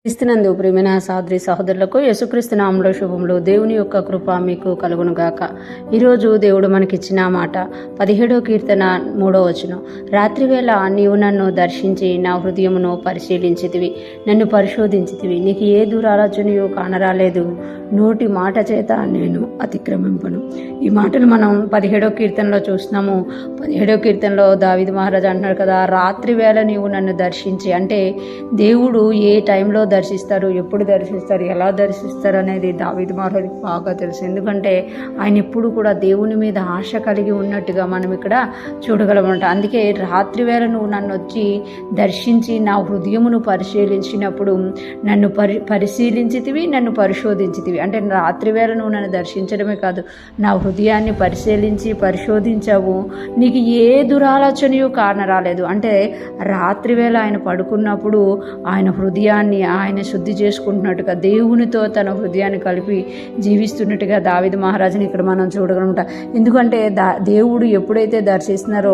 క్రీస్తునందు ప్రియమైన సహోదరి సహోదరులకు యేసుక్రీస్తు నామములో శుభములు. దేవుని యొక్క కృప మీకు కలుగును గాక. ఈరోజు దేవుడు మనకిచ్చిన మాట 17వ కీర్తన 3వ వచనం. రాత్రివేళ నీవు నన్ను దర్శించి నా హృదయమును పరిశీలించితివి, నన్ను పరిశోధించితివి. నీకు ఏ దురాలోచనయు కానరాలేదు, నోటి మాట చేత నేను అతిక్రమింపను. ఈ మాటలు మనం 17వ కీర్తనలో చూస్తున్నాము. 17వ కీర్తనలో దావీదు మహారాజు అంటున్నాడు కదా, రాత్రి వేళ నీవు నన్ను దర్శించి. అంటే దేవుడు ఏ టైంలో దర్శిస్తారు, ఎప్పుడు దర్శిస్తారు, ఎలా దర్శిస్తారు అనేది దావీదు మహారాజుకి బాగా తెలుసు. ఎందుకంటే ఆయన ఎప్పుడు కూడా దేవుని మీద ఆశ కలిగి ఉన్నట్టుగా మనం ఇక్కడ చూడగలమంట. అందుకే రాత్రి వేళ నువ్వు నన్ను వచ్చి దర్శించి నా హృదయమును పరిశీలించినప్పుడు నన్ను పరిశీలించితివి, నన్ను పరిశోధించితివి. అంటే రాత్రి వేళ నువ్వు నన్ను దర్శించడమే కాదు, నా హృదయాన్ని పరిశీలించి పరిశోధించావు. నీకు ఏ దురాలోచనయు కానరాలేదు. అంటే రాత్రి వేళ ఆయన పడుకున్నప్పుడు ఆయన హృదయాన్ని ఆయన శుద్ధి చేసుకుంటున్నట్టుగా, దేవునితో తన హృదయాన్ని కలిపి జీవిస్తున్నట్టుగా దావీదు మహారాజుని ఇక్కడ మనం చూడగలమంట. ఎందుకంటే దేవుడు ఎప్పుడైతే దర్శిస్తున్నారో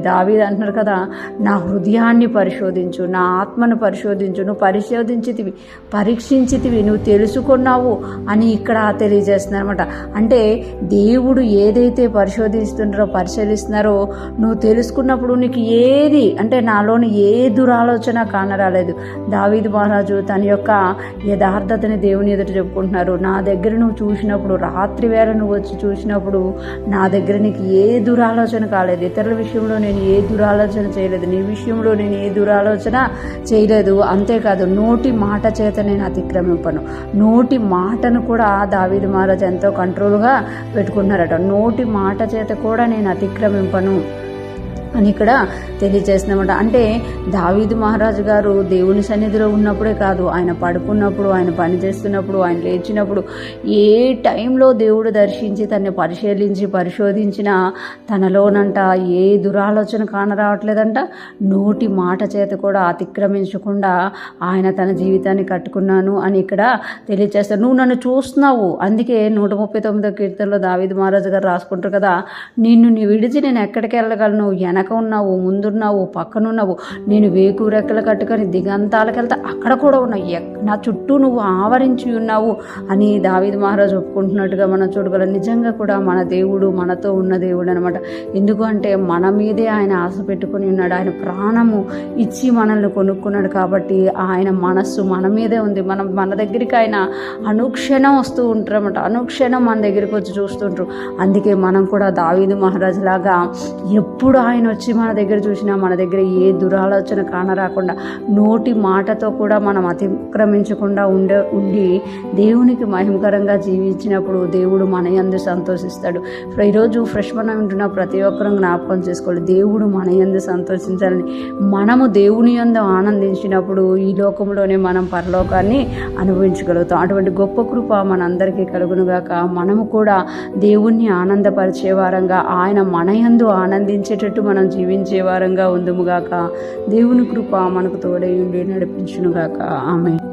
దావీదు అంటున్నారు కదా, నా హృదయాన్ని పరిశోధించు, నా ఆత్మను పరిశోధించు, నువ్వు పరిశోధించితివి, పరీక్షించితివి, నువ్వు తెలుసుకున్నావు అని ఇక్కడ తెలియజేస్తున్నారన్నమాట. అంటే దేవుడు ఏదైతే పరిశీలిస్తున్నారో నువ్వు తెలుసుకున్నప్పుడు నీకు ఏది అంటే నాలోని ఏ దురాలోచన కానరాలేదు. దావీదు మహారాజు తన యొక్క యథార్థతని దేవుని ఎదుట చెప్పుకుంటున్నారు. నా దగ్గర నువ్వు చూసినప్పుడు, రాత్రి వేళ నువ్వు వచ్చి చూసినప్పుడు నా దగ్గర నీకు ఏ దురాలోచన కాలేదు. ఇతరుల విషయంలో నేను ఏ దురాలోచన చేయలేదు, నీ విషయంలో నేను ఏ దురాలోచన చేయలేదు. అంతేకాదు, నోటి మాట చేత నేను అతిక్రమింపను. నోటి మాటను కూడా దావీదు మహారాజు ఎంతో కంట్రోల్గా పెట్టుకున్నారట. నోటి మాట చేత కూడా నేను అతిక్రమింపను అని ఇక్కడ తెలియజేస్తున్నామట. అంటే దావీదు మహారాజు గారు దేవుని సన్నిధిలో ఉన్నప్పుడే కాదు, ఆయన పడుకున్నప్పుడు, ఆయన పని చేస్తున్నప్పుడు, ఆయన లేచినప్పుడు, ఏ టైంలో దేవుడు దర్శించి తనని పరిశోధించిన తనలోనంట ఏ దురాలోచన కానరావట్లేదంట. నోటి మాట చేత కూడా అతిక్రమించకుండా ఆయన తన జీవితాన్ని కట్టుకున్నాను అని ఇక్కడ తెలియజేస్తాడు. నువ్వు నన్ను చూస్తున్నావు. అందుకే 139వ కీర్తనలో దావీదు మహారాజు గారు రాసుకుంటారు కదా, నీ విడిచి నేను ఎక్కడికి వెళ్ళగలను, వెనక ఉన్నావు, ముందున్నావు, పక్కనున్నావు, నేను వేకు రెక్కలు కట్టుకొని దిగంతాలకు వెళ్తా, అక్కడ కూడా ఉన్నావు, నా చుట్టూ నువ్వు ఆవరించి ఉన్నావు అని దావీదు మహారాజు ఒప్పుకుంటున్నట్టుగా మనం చూడగలం. నిజంగా కూడా మన దేవుడు మనతో ఉన్న దేవుడు అనమాట. ఎందుకంటే మన మీదే ఆయన ఆశ పెట్టుకుని ఉన్నాడు. ఆయన ప్రాణము ఇచ్చి మనల్ని కొనుక్కున్నాడు కాబట్టి ఆయన మనస్సు మన మీదే ఉంది. మన దగ్గరికి ఆయన అనుక్షణం వస్తూ ఉంటారు అన్నమాట. అనుక్షణం మన దగ్గరికి వచ్చి చూస్తుంటారు. అందుకే మనం కూడా దావీదు మహారాజు లాగా ఎప్పుడు ఆయన వచ్చి మన దగ్గర చూసినా మన దగ్గర ఏ దురాలోచన కానరాకుండా, నోటి మాటతో కూడా మనం అతిక్రమించకుండా ఉండి దేవునికి మహిమకరంగా జీవించినప్పుడు దేవుడు మన యందు సంతోషిస్తాడు. ఈరోజు ఫ్రెష్ మనం వింటున్న ప్రతి ఒక్కరూ జ్ఞాపకం చేసుకోవాలి, దేవుడు మన యందు సంతోషించాలని. మనము దేవుని యందు ఆనందించినప్పుడు ఈ లోకంలోనే మనం పరలోకాన్ని అనుభవించగలుగుతాం. అటువంటి గొప్ప కృప మనందరికీ కలుగునుగాక. మనము కూడా దేవుణ్ణి ఆనందపరిచే వారంగా, ఆయన మన యందు ఆనందించేటట్టు మనం జీవించే వారంగా ఉందుముగాక. దేవుని కృప మనకు తోడై ఉండి నడిపించునుగాక. ఆమేన్.